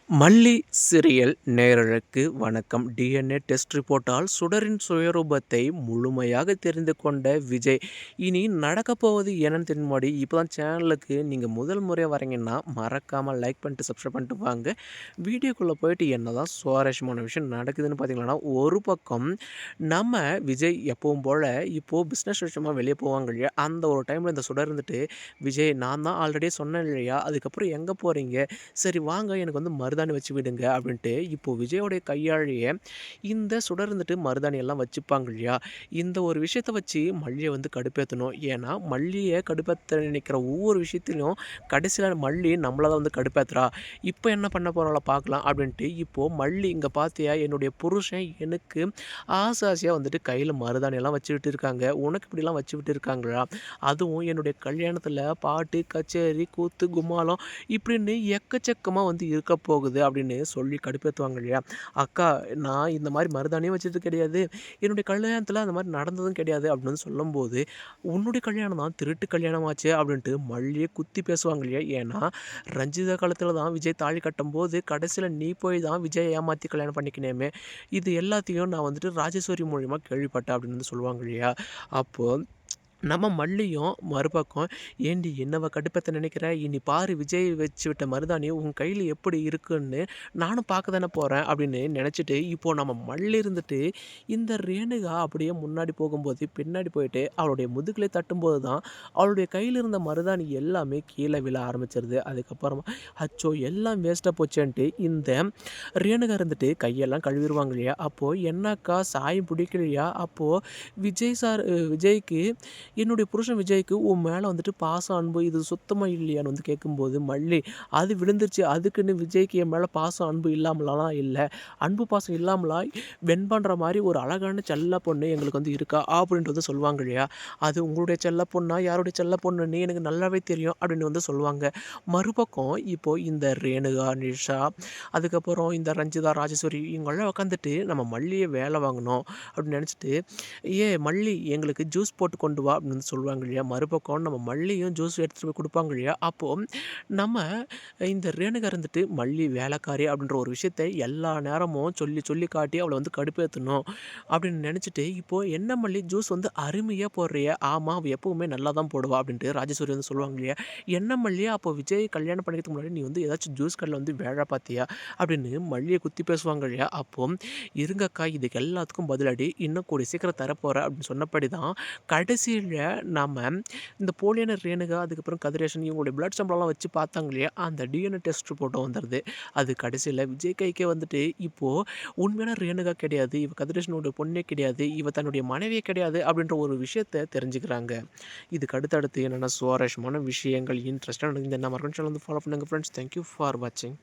மல்லி சீரியல் நேயர்களுக்கு வணக்கம். டிஎன்ஏ டெஸ்ட் ரிப்போர்ட்டால் சுடரின் சுயரூபத்தை முழுமையாக தெரிந்து கொண்ட விஜய், இனி நடக்கப் போவது என்னன்னு தெரியுமாடி? இப்போ தான் சேனலுக்கு நீங்கள் முதல் முறையாக வரீங்கன்னா மறக்காமல் லைக் பண்ணிட்டு சப்ஸ்கிரைப் பண்ணிட்டு வாங்க. வீடியோக்குள்ளே போயிட்டு என்னதான் சுவாரஸ்யமான விஷயம் நடக்குதுன்னு பார்த்தீங்கன்னா, ஒரு பக்கம் நம்ம விஜய் எப்பவும் போல் இப்போது பிஸ்னஸ் விஷயமா வெளியே போவாங்க இல்லையா, அந்த ஒரு டைமில் இந்த சுடர் இருந்துட்டு, விஜய் நான் தான் ஆல்ரெடி சொன்னேன் இல்லையா, அதுக்கப்புறம் எங்கே போகிறீங்க, சரி வாங்க எனக்கு வந்து மருதாணி வச்சு விடுங்க அப்படின்ட்டு இப்போது விஜயோடைய கையாலேயே இந்த சுடர் இருந்துட்டு மருதாணி எல்லாம் வச்சுப்பாங்க இல்லையா, இந்த ஒரு விஷயத்த வச்சு மல்லியை வந்து கடுப்பேற்றணும். ஏன்னா மல்லியை கடுப்பேற்ற நினைக்கிற ஒவ்வொரு விஷயத்திலும் கடைசியில் மல்லி நம்மளை தான் வந்து கடுப்பேற்றுறா, இப்போ என்ன பண்ண போகிறாங்கள பார்க்கலாம் அப்படின்ட்டு இப்போது மல்லி இங்கே பார்த்தியா என்னுடைய புருஷன் எனக்கு ஆசையாக வந்துட்டு கையில் மருதாணி எல்லாம் வச்சு விட்டு இருக்காங்க, உனக்கு இப்படிலாம் வச்சு விட்டு இருக்காங்களா, அதுவும் என்னுடைய கல்யாணத்தில் பாட்டு கச்சேரி கூத்து கும்மாளம் இப்படின்னு எக்கச்சக்கமாக வந்து இருக்க போகுது அப்படின்னு சொல்லி கடுப்பேற்றுவாங்க இல்லையா. அக்கா நான் இந்த மாதிரி மருதாணியும் வச்சது கிடையாது, என்னுடைய கல்யாணத்தில் அந்த மாதிரி நடந்ததும் கிடையாது அப்படின்னு சொல்லும்போது, உன்னுடைய கல்யாணம் தான் திருட்டு கல்யாணம் ஆச்சு அப்படின்ட்டு மல்லியை குத்தி பேசுவாங்க இல்லையா. ஏன்னா ரஞ்சிதா காலத்தில் தான் விஜய் தாலி கட்டும்போது கடைசியில் நீ போய் தான் விஜய் ஏமாற்றி கல்யாணம் பண்ணிக்கினேமே, இது எல்லாத்தையும் நான் வந்துட்டு ராஜேஸ்வரி மூலிமா கேள்விப்பட்டேன் அப்படின்னு வந்து சொல்லுவாங்க இல்லையா. அப்போது நம்ம மல்லியும் மறுபக்கம், "ஏண்டி என்னவ கடுப்பேத்த நினைக்கிற? இனி பாரு விஜய் வச்சு விட்ட மருதாணி உன் கையில எப்படி இருக்குன்னு நானும் பார்க்க தானே போறேன்." அப்படின்னு நினச்சிட்டு, இப்போ நம்ம மல்லி இருந்துட்டு, இந்த ரேணுகா அப்படியே முன்னாடி போகும்போது, பின்னாடி போயிட்டு அவளுடைய முதுகுல தட்டும்போது தான், அவளுடைய கையில இருந்த மருதாணி எல்லாமே கீழ விழ ஆரம்பிச்சிருது. அதுக்கப்புறமா, அச்சோ! எல்லாம் வேஸ்ட்டா போச்சேன்ட்டு இந்த ரேணுகா இருந்துட்டு கையெல்லாம் கழுவிருவாங்க இல்லையா. அப்போ, "என்னக்கா சாயம் பிடிக்கலையா?" அப்போ விஜய்க்கு என்னுடைய புருஷன் விஜய்க்கு உன் மேலே வந்துட்டு பாசம் அன்பு இது சுத்தமாக இல்லையான்னு வந்து கேட்கும்போது மல்லி, அது விழுந்துருச்சு, அதுக்குன்னு விஜய்க்கு என் மேலே பாசம் அன்பு இல்லாமலாம் இல்லை, அன்பு பாசம் இல்லாமலாம் வெண் பண்ணுற மாதிரி ஒரு அழகான செல்ல பொண்ணு எங்களுக்கு வந்து இருக்கா அப்படின்ட்டு வந்து சொல்லுவாங்க இல்லையா. அது உங்களுடைய செல்ல பொண்ணா யாருடைய செல்ல பொண்ணுன்னு எனக்கு நல்லாவே தெரியும் அப்படின்னு வந்து சொல்லுவாங்க. மறுபக்கம் இப்போது இந்த ரேணுகா நிஷா அதுக்கப்புறம் இந்த ரஞ்சிதா ராஜேஸ்வரி இவங்கெல்லாம் உட்காந்துட்டு நம்ம மல்லியை வேலை வாங்கணும் அப்படின்னு நினச்சிட்டு, மல்லி எங்களுக்கு ஜூஸ் போட்டு கொண்டு வா அப்படின்னு வந்து சொல்லுவாங்க இல்லையா. மறுபக்கம் நம்ம மல்லியும் ஜூஸ் எடுத்துகிட்டு போய் கொடுப்பாங்க இல்லையா. அப்போது நம்ம இந்த ரேணுகா இருந்துட்டு மல்லி வேலைக்காரி அப்படின்ற ஒரு விஷயத்த எல்லா நேரமும் சொல்லி சொல்லி காட்டி அவளை வந்து கடுப்பேற்றணும் அப்படின்னு நினச்சிட்டு, இப்போது என்ன மல்லி ஜூஸ் வந்து அருமையாக போடுறிய, ஆமாம் அவள் எப்பவுமே நல்லா தான் போடுவா அப்படின்ட்டு ராஜேஸ்வரி வந்து சொல்லுவாங்க இல்லையா. என்ன மல்லியா அப்போ விஜய் கல்யாணம் பண்ணிக்கிறதுக்கு முன்னாடி நீ வந்து ஏதாச்சும் ஜூஸ் கடையில் வந்து வேலை பார்த்தியா அப்படின்னு மல்லியை குத்தி பேசுவாங்க இல்லையா. அப்போ இருங்கக்கா இதுக்கு எல்லாத்துக்கும் பதிலடி இன்னும் கூடிய சீக்கிரம் தரப்போகிறேன் அப்படின்னு சொன்னபடி தான் கடைசியில நாம இந்த போலியான ரேணுகா, அதுக்கப்புறம் கதிரேசன் இவங்களுடைய பிளட் சாம்பிள்லாம் வச்சு பார்த்தாங்க இல்லையா, அந்த டிஎன்ஏ டெஸ்ட் ரிப்போர்ட் வந்துருது. அது கடைசியில விஜய் கைக்கே வந்துட்டு, இப்போ உண்மையான ரேணுகா கிடையாது, இவ கதிரேசனுடைய பொண்ணே கிடையாது, இவ தன்னுடைய மனைவியே கிடையாது அப்படின்ற ஒரு விஷயத்த தெரிஞ்சுக்கிறாங்க. இதுக்கு அடுத்தடுத்து என்னென்ன சுவாரஸ்யமான விஷயங்கள், இன்ட்ரெஸ்ட்டான இந்த நம்ம சேனல் வந்து ஃபாலோ பண்ணுங்க ஃப்ரெண்ட்ஸ். தேங்க் யூ ஃபார் வாட்சிங்.